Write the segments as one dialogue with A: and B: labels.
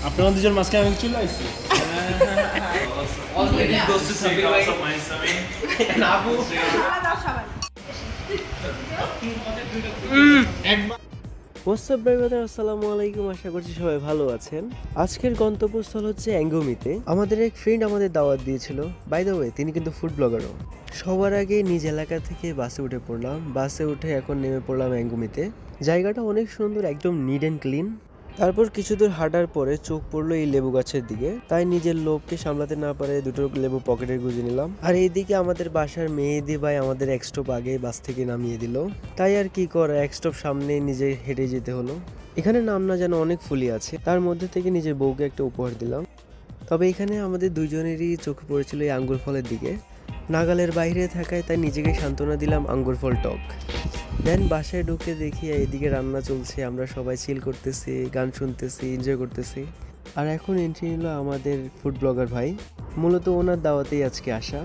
A: আপনারা দুজন মাঝখানে আমি চলে আসছি।
B: Already goes to something like Nabu.
C: What's up brother, আসসালামু আলাইকুম। আশা করছি সবাই ভালো আছেন। আজকের গন্তব্যস্থল হচ্ছে অ্যাঙ্গোমিতে। আমাদের এক ফ্রেন্ড আমাদের দাওয়াত দিয়েছিল। বাই দ্য ওয়ে, তিনি কিন্তু ফুড ব্লগারও। সবার আগে নিজ এলাকা থেকে বাসে উঠে পড়লাম। বাসে উঠে এখন নেমে পড়লাম অ্যাঙ্গোমিতে। জায়গাটা অনেক সুন্দর, একদম নিট অ্যান্ড ক্লিন। তারপর কিছু দূর হাঁটার পরে চোখ পড়লো এই লেবু গাছের দিকে। তাই নিজের লোভকে সামলাতে না পারে দুটো লেবু পকেটে গুঁজে নিলাম। আর এইদিকে আমাদের বাসার মেহেদি ভাই আমাদের এক স্টপ আগে বাস থেকে নামিয়ে দিল। তাই আর কি করা, এক স্টপ সামনে নিজে হেঁটে যেতে হলো। এখানে নাম না যেন অনেক ফুলই আছে, তার মধ্যে থেকে নিজের বউকে একটা উপহার দিলাম। তবে এখানে আমাদের দুজনেরই চোখে পড়েছিল এই আঙ্গুর ফলের দিকে। নাগালের বাইরে থাকায় তাই নিজেকে সান্ত্বনা দিলাম আঙ্গুর ফল টক। দেন বাসায় ঢুকে দেখি এদিকে রান্না চলছে, আমরা সবাই চিল করতেছি, গান শুনতেছি, এনজয় করতেছি। আর এখন এন্ট্রি নিল আমাদের ফুড ব্লগার ভাই। মূলত ওনার দাওয়াতেই আজকে আসা।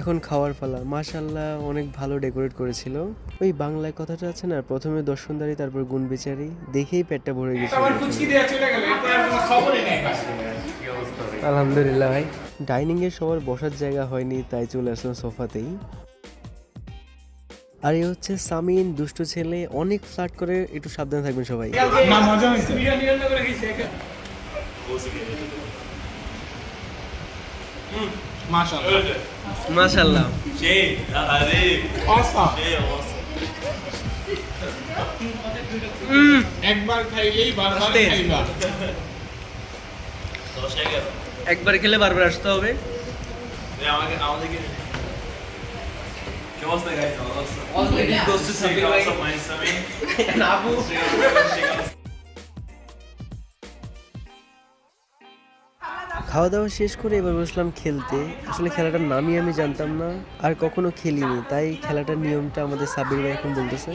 C: এখন খাওয়ার পালা। মাশাআল্লাহ, অনেক ভালো ডেকোরেট করেছিল। ওই বাংলায় কথাটা আছে না, প্রথমে দর্শনদারি তারপর গুণ বিচারি, দেখেই পেটটা ভরে গেছে। আলহামদুলিল্লাহ ভাই। ডাইনিং এ সবার বসার জায়গা হয়নি, তাই চলে আসলাম সোফাতেই। আর এই হচ্ছে সামিন, দুষ্টু ছেলে, অনেক ফ্লার্ট করে, একটু সাবধানে থাকবেন সবাই। মাশাআল্লাহ,
A: একবার খাইলেই বারবার খাইবা।
C: একবার খেলে বারবার আসতে হবে।
B: Already goes to something like Nabu.
C: খাওয়া দাওয়া শেষ করে এবার বসলাম খেলতে। আসলে খেলাটার নামই আমি জানতাম না, আর কখনো খেলিনি, তাই খেলাটার নিয়মটা আমাদের সাবির ভাই এখন বলতেছে।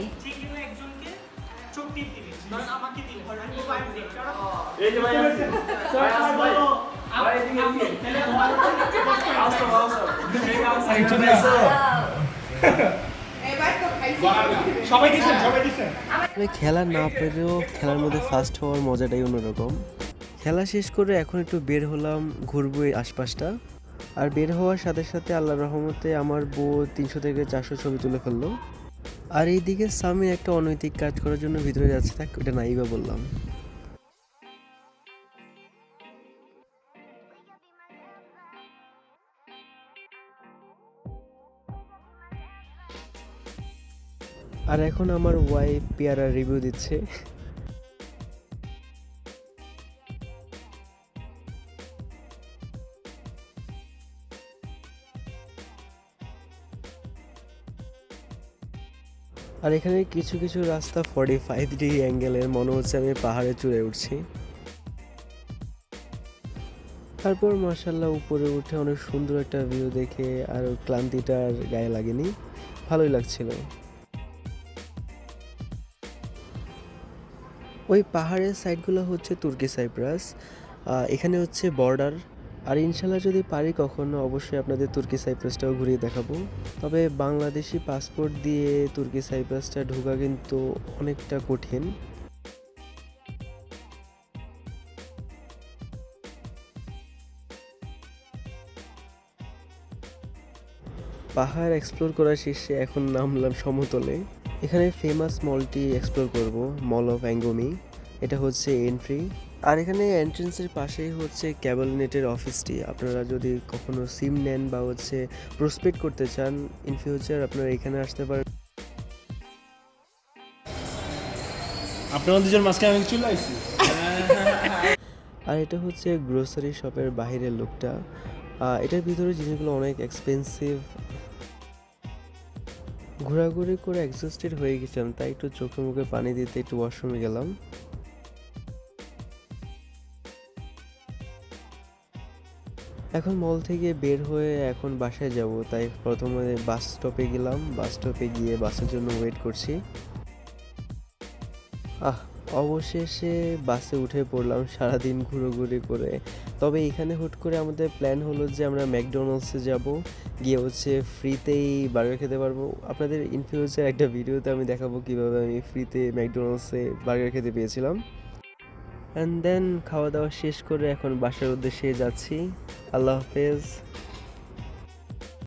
C: খেলা না পেরেও খেলার মধ্যে ফার্স্ট হওয়ার মজাটাই অন্যরকম। খেলা শেষ করে এখন একটু বের হলাম, ঘুরবো এই আশপাশটা। আর বের হওয়ার সাথে সাথে আল্লাহর রহমতে আমার বউ 300 থেকে 400 ছবি তুলে ফেললো। আর এইদিকে সামিন একটা অনৈতিক কাজ করার জন্য ভিতরে যাচ্ছে, থাক ওটা নাই বা বললাম। আর এখন আমার ওয়াইফ পেয়ারা রিভিউ দিচ্ছে। আর এখানে কিছু কিছু রাস্তা 45 ডিগ্রি অ্যাঙ্গেলের, মনে হচ্ছে আমি পাহাড়ে চড়ে উঠছি। তারপর মাশাআল্লাহ উপরে উঠে অনেক সুন্দর একটা ভিউ দেখে আর ক্লান্তিটা আর গায়ে লাগেনি, ভালোই লাগছিল। ওই পাহাড়ের সাইডগুলো হচ্ছে তুর্কি সাইপ্রাস, এখানে হচ্ছে বর্ডার। আর ইনশাল্লাহ যদি পারি কখনো অবশ্যই আপনাদের তুর্কি সাইপ্রাসটাও ঘুরিয়ে দেখাবো। তবে বাংলাদেশি পাসপোর্ট দিয়ে তুর্কি সাইপ্রাসটা ঢোকা কিন্তু অনেকটা কঠিন। পাহাড় এক্সপ্লোর করার শেষে এখন নামলাম সমতলে। এখানে ফেমাস মলটি এক্সপ্লোর করব, মল অফ অ্যাঙ্গোমি। এটা হচ্ছে এন্ট্রি। আর এখানে এন্ট্রেন্সের পাশেই হচ্ছে ক্যাবল নেটের অফিসটি। আপনারা যদি কখনো সিম নেন বা হচ্ছে প্রসপেক্ট করতে চান ইন ফিউচার, আপনারা এখানে আসতে পারেন।
A: আপনারা দুজন মাঝখানে আমি চলে আসছি।
C: আর এটা হচ্ছে গ্রোসারি শপের বাহিরের লুকটা। এটার ভিতরে জিনিসগুলো অনেক এক্সপেন্সিভ। ঘোরাঘুরি করে এক্সস্টেড হয়ে গেছিলাম, তাই একটু চোখে মুখে পানি দিতে একটু ওয়াশরুমে গেলাম। এখন মল থেকে বের হয়ে এখন বাসায় যাব, তাই প্রথমে বাস স্টপে গেলাম। বাস স্টপে গিয়ে বাসের জন্য ওয়েট করছি। অবশেষে বাসে উঠে পড়লাম সারাদিন ঘুরোঘুরি করে। তবে এখানে হুট করে আমাদের প্ল্যান হলো যে আমরা ম্যাকডোনাল্ডসে যাব, গিয়ে হচ্ছে ফ্রিতেই বার্গার খেতে পারবো। আপনাদের ইন ফিউচার একটা ভিডিওতে আমি দেখাবো কীভাবে আমি ফ্রিতে ম্যাকডোনাল্ডসে বার্গার খেতে পেয়েছিলাম। অ্যান্ড দেন খাওয়া দাওয়া শেষ করে এখন বাসার উদ্দেশ্যে যাচ্ছি। আল্লাহ হাফেজ।